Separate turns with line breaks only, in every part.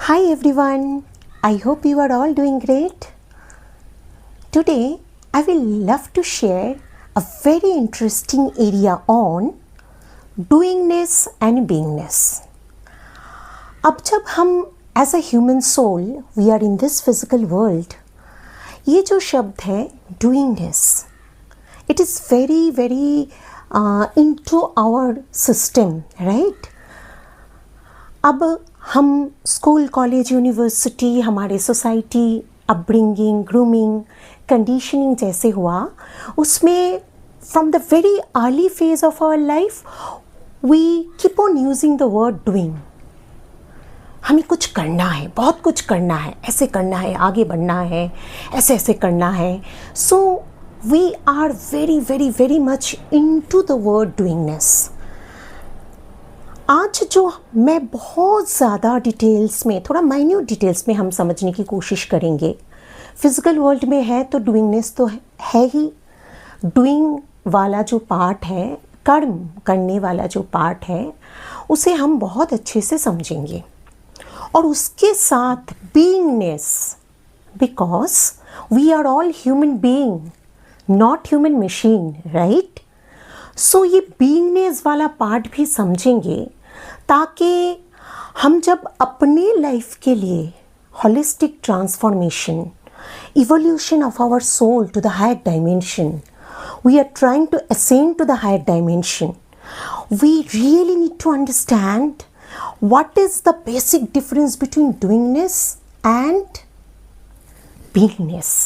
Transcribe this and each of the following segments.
Hi everyone, I hope you are all doing great. Today I will love to share a very interesting area on doingness and beingness. अब जब हम as a human soul we are in this physical world, ये जो शब्द है doingness, it is very into our system, right? अब हम school college university हमारे सोसाइटी अपब्रिंगिंग ग्रूमिंग कंडीशनिंग जैसे हुआ उसमें from the very early phase of our life we keep on using the word doing. हमें कुछ करना है, बहुत कुछ करना है, ऐसे करना है, आगे बढ़ना है, ऐसे ऐसे करना है. So we are very much into the word doingness. आज जो मैं बहुत ज़्यादा डिटेल्स में, थोड़ा माइन्यूट डिटेल्स में हम समझने की कोशिश करेंगे. फिज़िकल वर्ल्ड में है तो डूइंगनेस तो है ही. डूइंग वाला जो पार्ट है, कर्म करने वाला जो पार्ट है, उसे हम बहुत अच्छे से समझेंगे. और उसके साथ beingness, because we are all human being, not human machine, right? So ये बीइंगनेस वाला पार्ट भी समझेंगे ताकि हम जब अपने लाइफ के लिए holistic transformation, evolution of our soul to the higher dimension, we are trying to ascend to the higher dimension, we really need to understand what is the basic difference between doingness and beingness.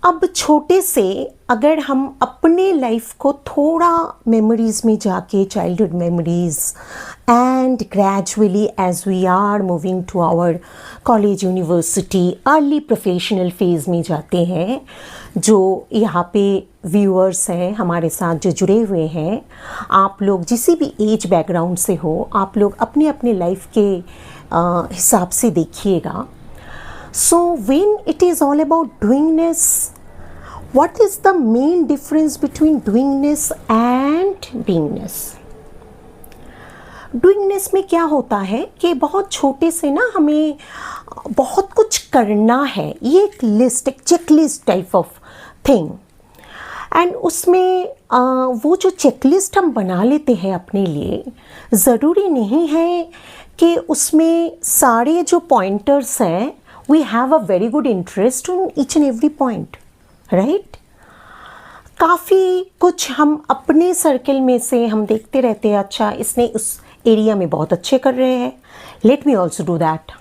अब छोटे से अगर हम अपने life को थोड़ा memories में जाके, childhood memories, and gradually as we are moving to our college university early professional phase में जाते हैं, जो यहाँ पे व्यूअर्स हैं हमारे साथ जो जुड़े हुए हैं, आप लोग जिस भी एज बैकग्राउंड से हो, आप लोग अपने अपने लाइफ के हिसाब से देखिएगा. So when it is all about doingness, what is the main difference between doingness and beingness? Doingness में क्या होता है कि बहुत छोटे से ना हमें बहुत कुछ करना है, ये एक लिस्ट, एक checklist type of thing. And उसमें वो जो चेकलिस्ट हम बना लेते हैं अपने लिए, ज़रूरी नहीं है कि उसमें सारे जो पॉइंटर्स हैं we have a very good interest in each and every point, right? काफ़ी कुछ हम अपने सर्कल में से हम देखते रहते हैं, अच्छा इसने उस एरिया में बहुत अच्छे कर रहे हैं, let me also do that.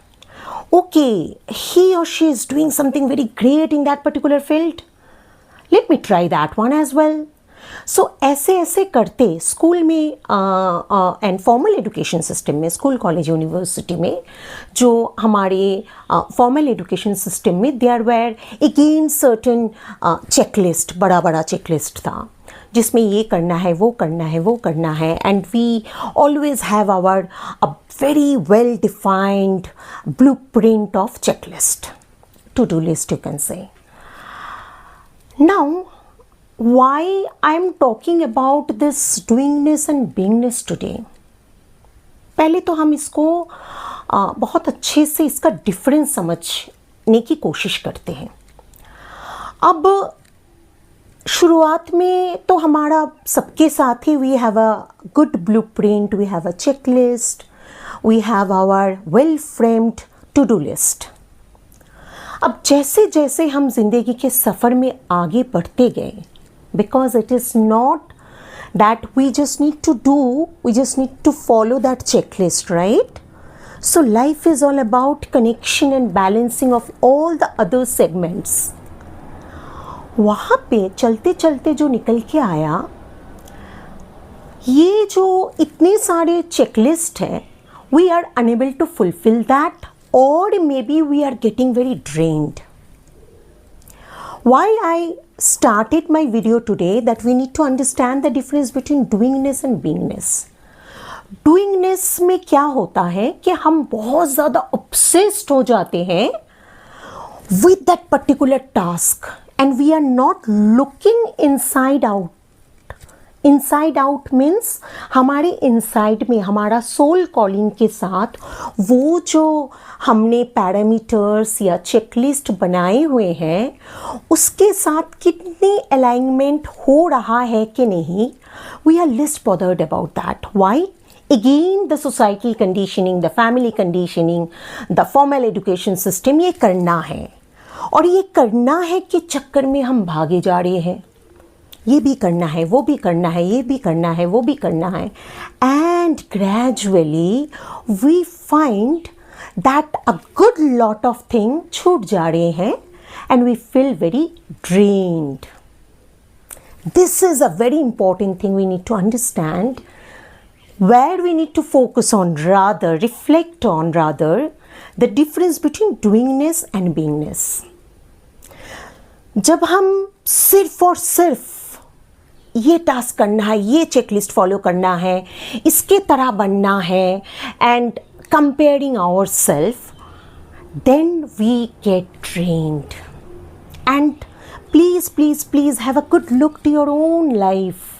Okay, he और she is doing something very great in that particular field, let me try that one as well. So ऐसे ऐसे करते स्कूल में एंड फॉर्मल एजुकेशन सिस्टम में, स्कूल कॉलेज यूनिवर्सिटी में, जो हमारे formal education system में there were again certain checklist, बड़ा चेकलिस्ट था जिसमें ये करना है, वो करना है, वो करना है. And we always have our a very well defined blueprint of checklist, to do list you can say. Now why I am talking about this doingness and beingness today? पहले तो हम इसको बहुत अच्छे से इसका डिफरेंस समझने की कोशिश करते हैं. अब शुरुआत में तो हमारा सबके साथ ही we have a good blueprint, we have a checklist, we have our well framed to do list. अब जैसे जैसे हम जिंदगी के सफ़र में आगे बढ़ते गए, because it is not that we just need to do, we just need to follow that checklist, right? So life is all about connection and balancing of all the other segments. वहाँ पे चलते चलते जो निकल के आया, ये जो इतने सारे चेकलिस्ट है, we are unable to fulfill that, or maybe we are getting very drained. Why I started my video today that we need to understand the difference between doingness and beingness. Doingness में क्या होता है कि हम बहुत ज़्यादा obsessed हो जाते हैं with that particular task and we are not looking inside out inside out means हमारे इनसाइड में हमारा सोल कॉलिंग के साथ वो जो हमने पैरामीटर्स या चेकलिस्ट बनाए हुए हैं उसके साथ कितनी अलाइनमेंट हो रहा है कि नहीं, we are least bothered about that. Why? Again the societal conditioning, the family conditioning, the formal education system, ये करना है. और ये करना है कि चक्कर में हम भागे जा रहे हैं. ये भी करना है, वो भी करना है, ये भी करना है, वो भी करना है. And gradually we find that a good lot of things छूट जा रहे हैं and we feel very drained. This is a very important thing we need to understand. Where we need to focus on, rather reflect on, rather the difference between doingness and beingness. जब हम सिर्फ और सिर्फ ये task करना है, ये checklist follow करना है, इसके तरह बनना है and comparing ourselves, then we get drained. And please have a good look to your own life.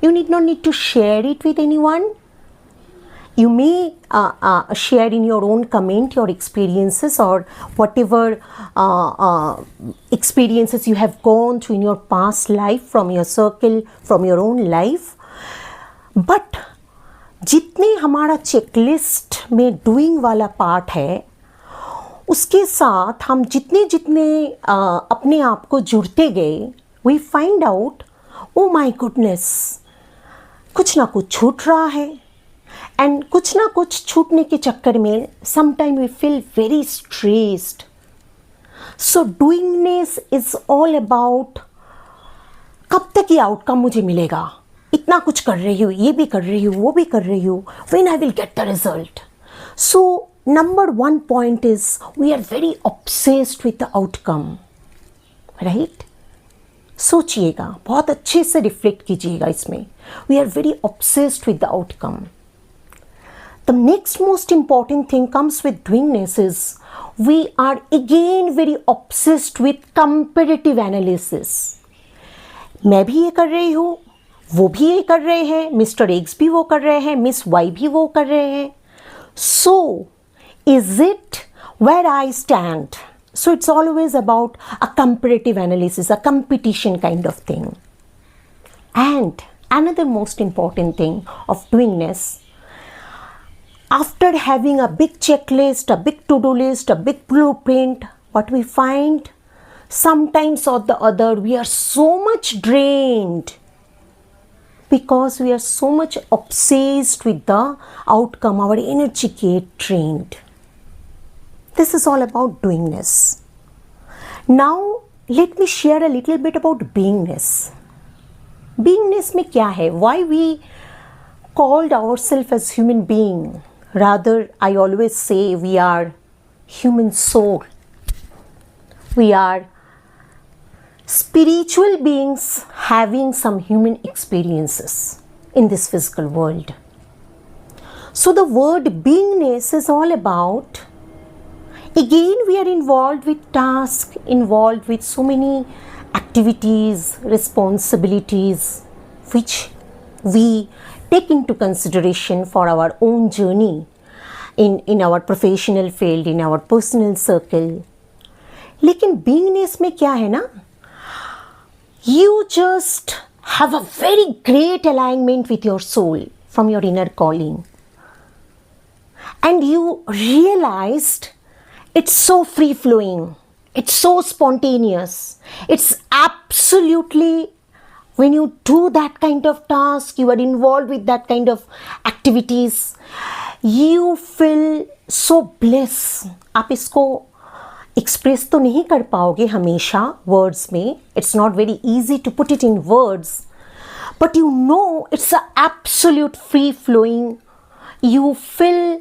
You not need to share it with anyone. You may share in your own comment your experiences or whatever experiences you have gone through in your past life, from your circle, from your own life. But जितने हमारा checklist में doing वाला part है उसके साथ हम जितने अपने आप को जुड़ते गए, we find out, oh my goodness, कुछ ना कुछ छूट रहा है. एंड कुछ ना कुछ छूटने के चक्कर में sometime we feel very stressed. So doingness is all about कब तक ये आउटकम मुझे मिलेगा, इतना कुछ कर रही हूँ, ये भी कर रही हूँ, वो भी कर रही हूँ, when I will get the result. So number 1 point is we are very obsessed with the outcome. Right? सोचिएगा, बहुत अच्छे से रिफ्लेक्ट कीजिएगा इसमें. We are very obsessed with the outcome. The next most important thing comes with doingness is we are again very obsessed with comparative analysis. मैं भी ये कर रही हूँ, वो भी ये कर रहे हैं, मिस्टर एक्स भी वो कर रहे हैं, मिस वाई भी वो कर रहे हैं. So is it where I stand? So it's always about a comparative analysis, a competition kind of thing. And another most important thing of doingness, after having a big checklist, a big to-do list, a big blueprint, what we find, sometimes or the other, we are so much drained because we are so much obsessed with the outcome. Our energy gets drained. This is all about doingness. Now, let me share a little bit about beingness. Beingness में क्या है? Why we called ourselves as human being? Rather, I always say we are human soul. We are spiritual beings having some human experiences in this physical world. So the word beingness is all about, again we are involved with tasks, involved with so many activities, responsibilities, which we take into consideration for our own journey in our professional field, in our personal circle. लेकिन beingness में क्या है ना, you just have a very great alignment with your soul from your inner calling, and you realized it's so free flowing, it's so spontaneous, it's absolutely, when you do that kind of task, you are involved with that kind of activities, you feel so bliss. आप इसको express तो नहीं कर पाओगे हमेशा words में. It's not very easy to put it in words, but you know it's a absolute free flowing. You feel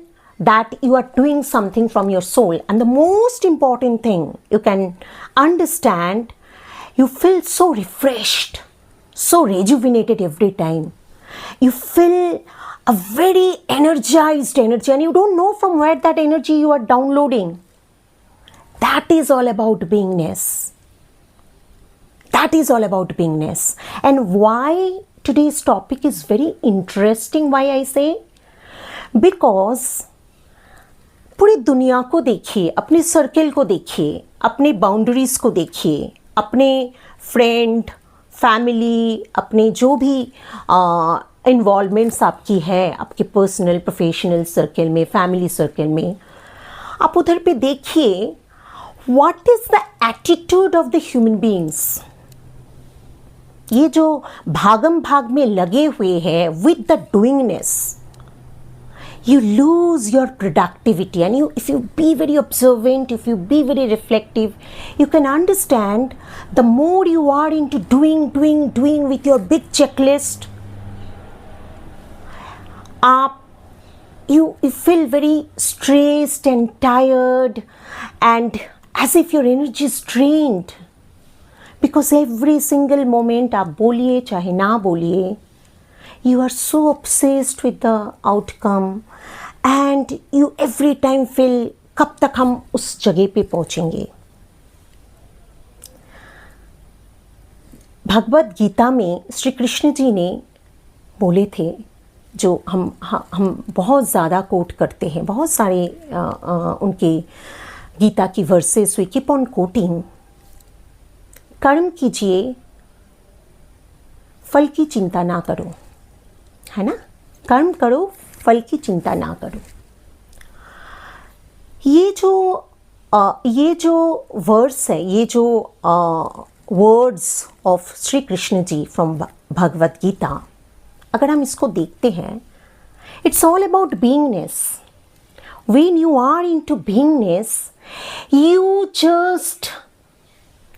that you are doing something from your soul. And the most important thing you can understand, you feel so refreshed, so rejuvenated every time. You feel a very energized energy, and you don't know from where that energy you are downloading. That is all about beingness. That is all about beingness. And why today's topic is very interesting. Why I say? Because पूरी दुनिया को देखिए, अपने circle को देखिए, अपने boundaries को देखिए, अपने फ्रेंड, फैमिली, अपने जो भी इन्वॉल्वमेंट्स आपकी है, आपके पर्सनल, प्रोफेशनल सर्कल में, फैमिली सर्कल में, आप उधर पे देखिए, what is the attitude of the human beings. ये जो भागम भाग में लगे हुए हैं with the doingness, you lose your productivity. And if you be very observant, if you be very reflective, you can understand the more you are into doing with your big checklist, you feel very stressed and tired and as if your energy is drained, because every single moment, आप बोलिए चाहे ना बोलिए, you are so obsessed with the outcome and you every time feel कब तक हम उस जगह पे पहुंचेंगे. भगवद गीता में श्री कृष्ण जी ने बोले थे, जो हम बहुत ज़्यादा कोट करते हैं, बहुत सारे उनके गीता की verses we keep on quoting. कर्म कीजिए, फल की चिंता ना करो, है ना. कर्म करो, फल की चिंता ना करो. ये जो वर्ड्स है, ये जो words of Shri Krishna ji from Bhagavad Gita, अगर हम इसको देखते हैं, it's all about beingness. When you are into beingness, you just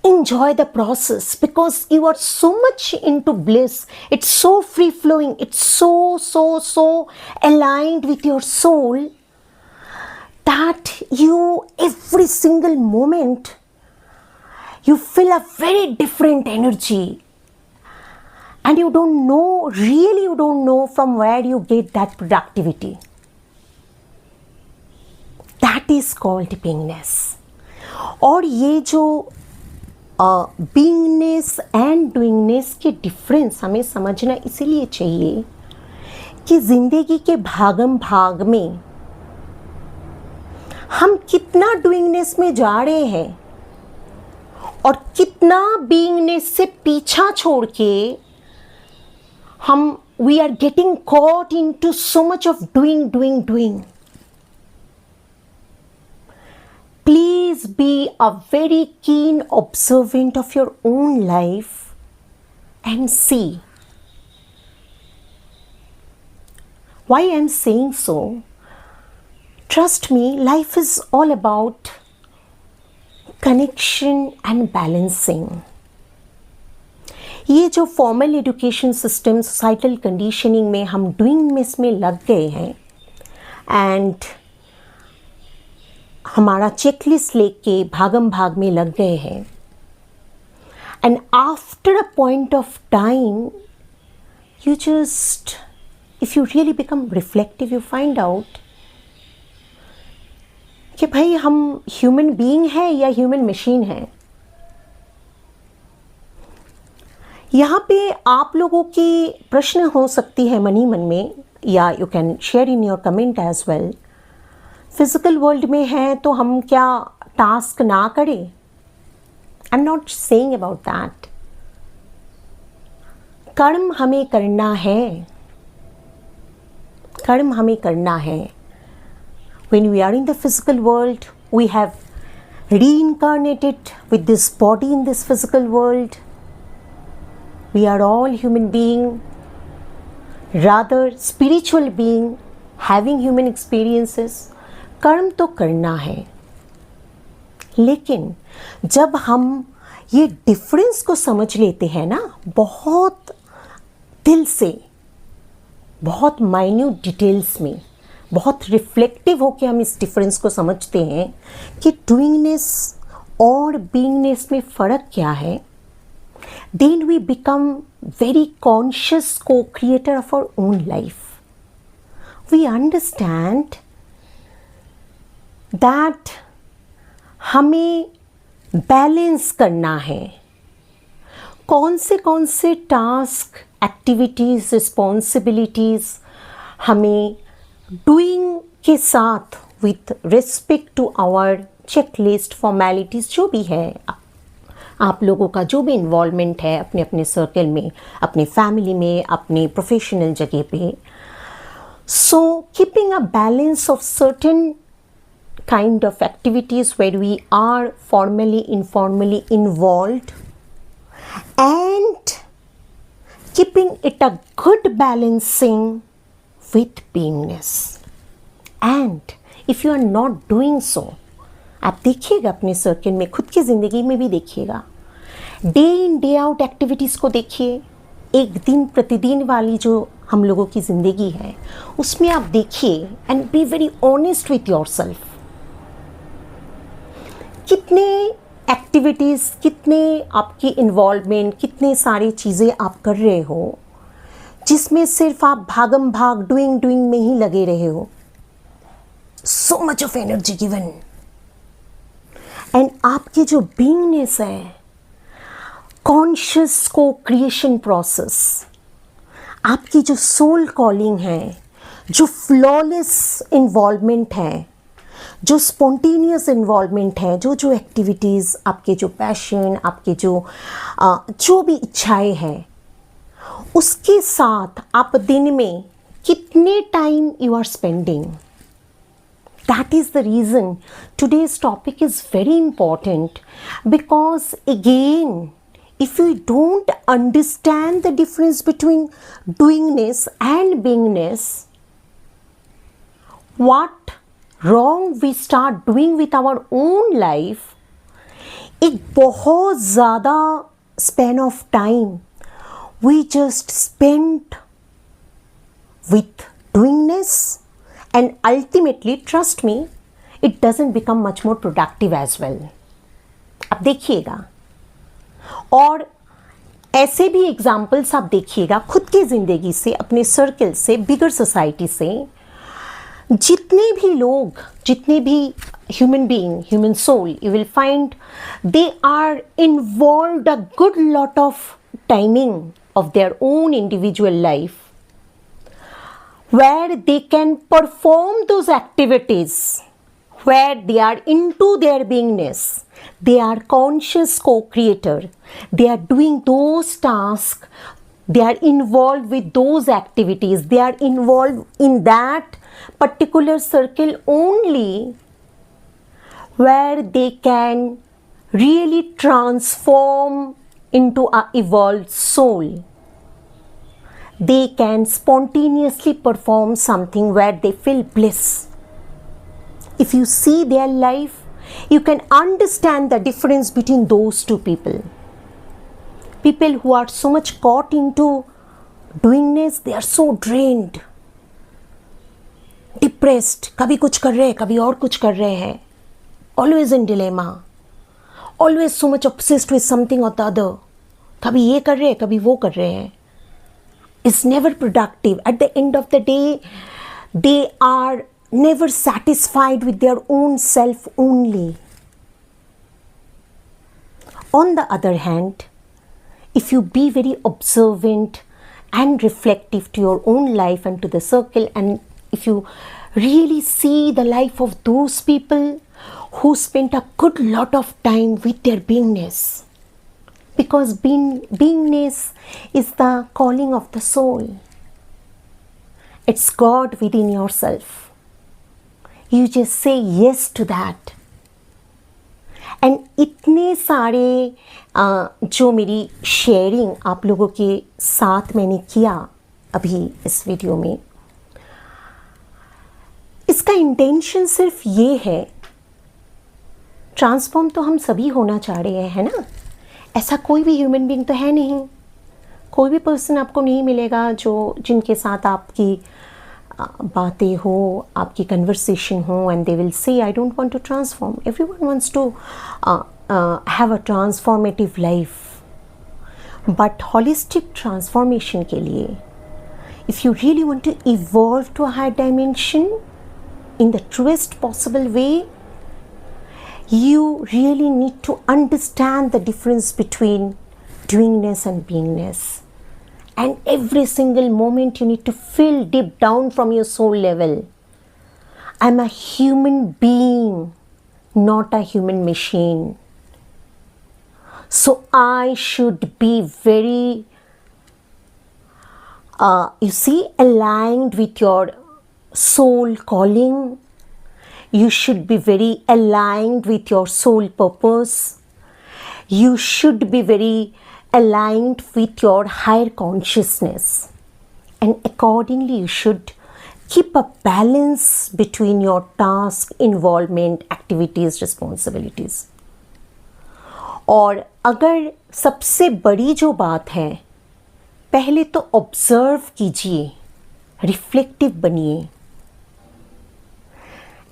enjoy the process because you are so much into bliss. It's so free flowing, it's so aligned with your soul that you, every single moment, you feel a very different energy, and you don't know from where you get that productivity. That is called beingness. और ये जो बीइंगनेस and डूइंगनेस के difference हमें समझना इसीलिए चाहिए कि जिंदगी के भागम भाग में हम कितना डूइंगनेस में जा रहे हैं और कितना बीइंगनेस से पीछा छोड़ के हम we are getting caught into so much of doing. Please be a very keen observant of your own life and see. Why I am saying so? Trust me, life is all about connection and balancing. ये जो formal education system, societal conditioning में हम डूइंगनेस में लग गए हैं and हमारा checklist लेके भागम भाग में लग गए हैं, and after a point of time you just, if you really become reflective, you find out कि भाई हम ह्यूमन बीइंग है या ह्यूमन मशीन है. यहाँ पे आप लोगों की प्रश्न हो सकती है मनी मन में, या you can share in your comment as well. Physical world में है तो हम क्या टास्क ना करें? I am not saying about that. कर्म हमें करना है, कर्म हमें करना है. When we are in the physical world, we have reincarnated with this body in this physical world. We are all human being, rather spiritual being, having human experiences. कर्म तो करना है, लेकिन जब हम ये डिफरेंस को समझ लेते हैं ना, बहुत दिल से, बहुत माइन्यूट डिटेल्स में, बहुत रिफ्लेक्टिव होकर हम इस डिफरेंस को समझते हैं कि डूइंगनेस और बीइंगनेस में फ़र्क क्या है, then we become very conscious को creator of our own life. We understand that हमें बैलेंस करना है. कौन से टास्क एक्टिविटीज़, रिस्पॉन्सिबिलिटीज़ हमें डूइंग के साथ with respect to our checklist, formalities जो भी है, आप लोगों का जो भी इन्वॉल्वमेंट है अपने अपने सर्कल में, अपने फैमिली में, अपने प्रोफेशनल जगह पे. So keeping a balance of certain kind of activities where we are formally, informally involved, and keeping it a good balancing with beingness. And if you are not doing so, आप देखिएगा अपने circle में, खुद की ज़िंदगी में भी देखिएगा, day in day out activities को देखिए. एक दिन प्रतिदिन वाली जो हम लोगों की ज़िंदगी है उसमें आप देखिए and be very honest with your self. कितने एक्टिविटीज़, कितने आपकी इन्वॉल्वमेंट, कितने सारी चीज़ें आप कर रहे हो जिसमें सिर्फ आप भागम भाग डूइंग में ही लगे रहे हो. सो much of energy given. And आपकी जो बीइंगनेस है, कॉन्शियस को क्रिएशन प्रोसेस, आपकी जो सोल कॉलिंग है, जो फ्लॉलेस इन्वॉल्वमेंट है, जो स्पॉन्टेनियस इन्वॉल्वमेंट है, जो एक्टिविटीज़, आपके जो पैशन, आपके जो भी इच्छाएं हैं, उसके साथ आप दिन में कितने time you are spending. That is the reason today's topic is very important, because again if you don't understand the difference between doingness and beingness, what wrong we start doing with our own life, एक बहुत ज़्यादा span of time we just spend with doingness, and ultimately, trust me, it doesn't become much more productive as well. अब देखिएगा, और ऐसे भी examples आप देखिएगा खुद की ज़िंदगी से, अपने सर्कल से, बिगर सोसाइटी से. जितने भी लोग, जितने भी human being, human soul, you will find they are involved a good lot of timing of their own individual life, where they can perform those activities, where they are into their beingness, they are conscious co-creator, they are doing those tasks, they are involved with those activities, they are involved in that particular circle only, where they can really transform into a evolved soul. They can spontaneously perform something where they feel bliss. If you see their life, you can understand the difference between those two people. People who are so much caught into doingness, they are so drained, depressed. कभी कुछ कर रहे हैं, कभी और कुछ कर रहे हैं. Always in dilemma. Always so much obsessed with something or the other. कभी ये कर रहे हैं, कभी वो कर रहे हैं. It's never productive. At the end of the day, they are never satisfied with their own self only. On the other hand, if you be very observant and reflective to your own life and to the circle, and if you really see the life of those people who spent a good lot of time with their beingness, because beingness is the calling of the soul. It's God within yourself. You just say yes to that. And इतने सारे जो मेरी sharing आप लोगों के साथ मैंने किया अभी इस वीडियो में, इसका इंटेंशन सिर्फ ये है, ट्रांसफॉर्म तो हम सभी होना चाह रहे हैं, है ना. ऐसा कोई भी ह्यूमन बीइंग तो है नहीं, कोई भी पर्सन आपको नहीं मिलेगा जिनके साथ आपकी बातें हो, आपकी कन्वर्सेशन हो, and they will say I don't want to transform. Everyone wants to have a transformative life, but holistic transformation के लिए, if you really want to evolve to a higher dimension in the truest possible way, you really need to understand the difference between doingness and beingness, and every single moment you need to feel deep down from your soul level, I'm a human being, not a human machine. So I should be very, aligned with your soul calling. You should be very aligned with your soul purpose. You should be very aligned with your higher consciousness. And accordingly, you should keep a balance between your task, involvement, activities, responsibilities. और अगर सबसे बड़ी जो बात है, पहले तो observe कीजिए, रिफ्लेक्टिव बनिए,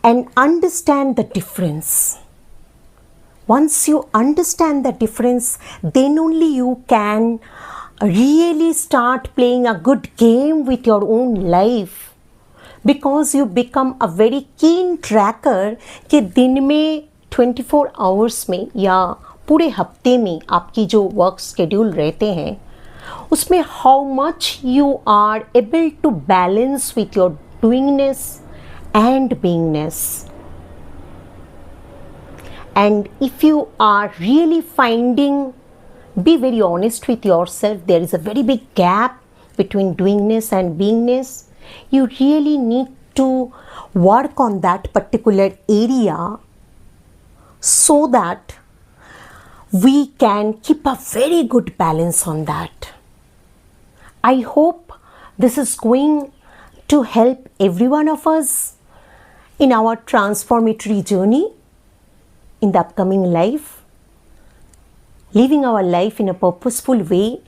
and understand the difference. Once you understand the difference, then only you can really start playing a good game with your own life, because you become a very keen tracker कि दिन में 24 hours में या पूरे हफ्ते में आपकी जो वर्क शेड्यूल रहते हैं, उसमें how much you are able to balance with your doingness and beingness. And if you are really finding, be very honest with yourself, there is a very big gap between doingness and beingness. You really need to work on that particular area so that we can keep a very good balance on that. I hope this is going to help every one of us in our transformatory journey in the upcoming life, living our life in a purposeful way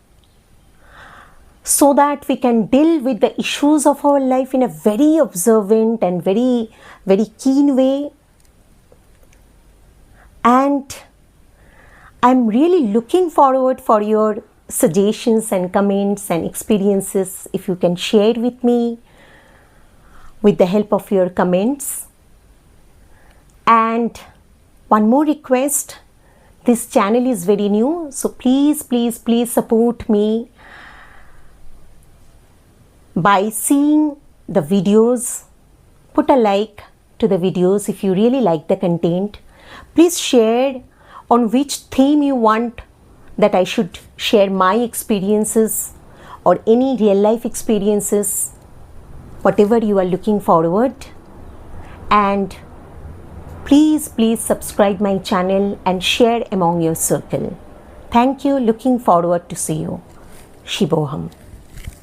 so that we can deal with the issues of our life in a very observant and very, very keen way. And I'm really looking forward for your suggestions and comments and experiences, if you can share with me with the help of your comments. And one more request, this channel is very new, so please support me by seeing the videos. Put a like to the videos if you really like the content. Please share on which theme you want that I should share my experiences or any real life experiences, whatever you are looking forward. And please subscribe my channel and share among your circle. Thank you. Looking forward to see you. Shivoham.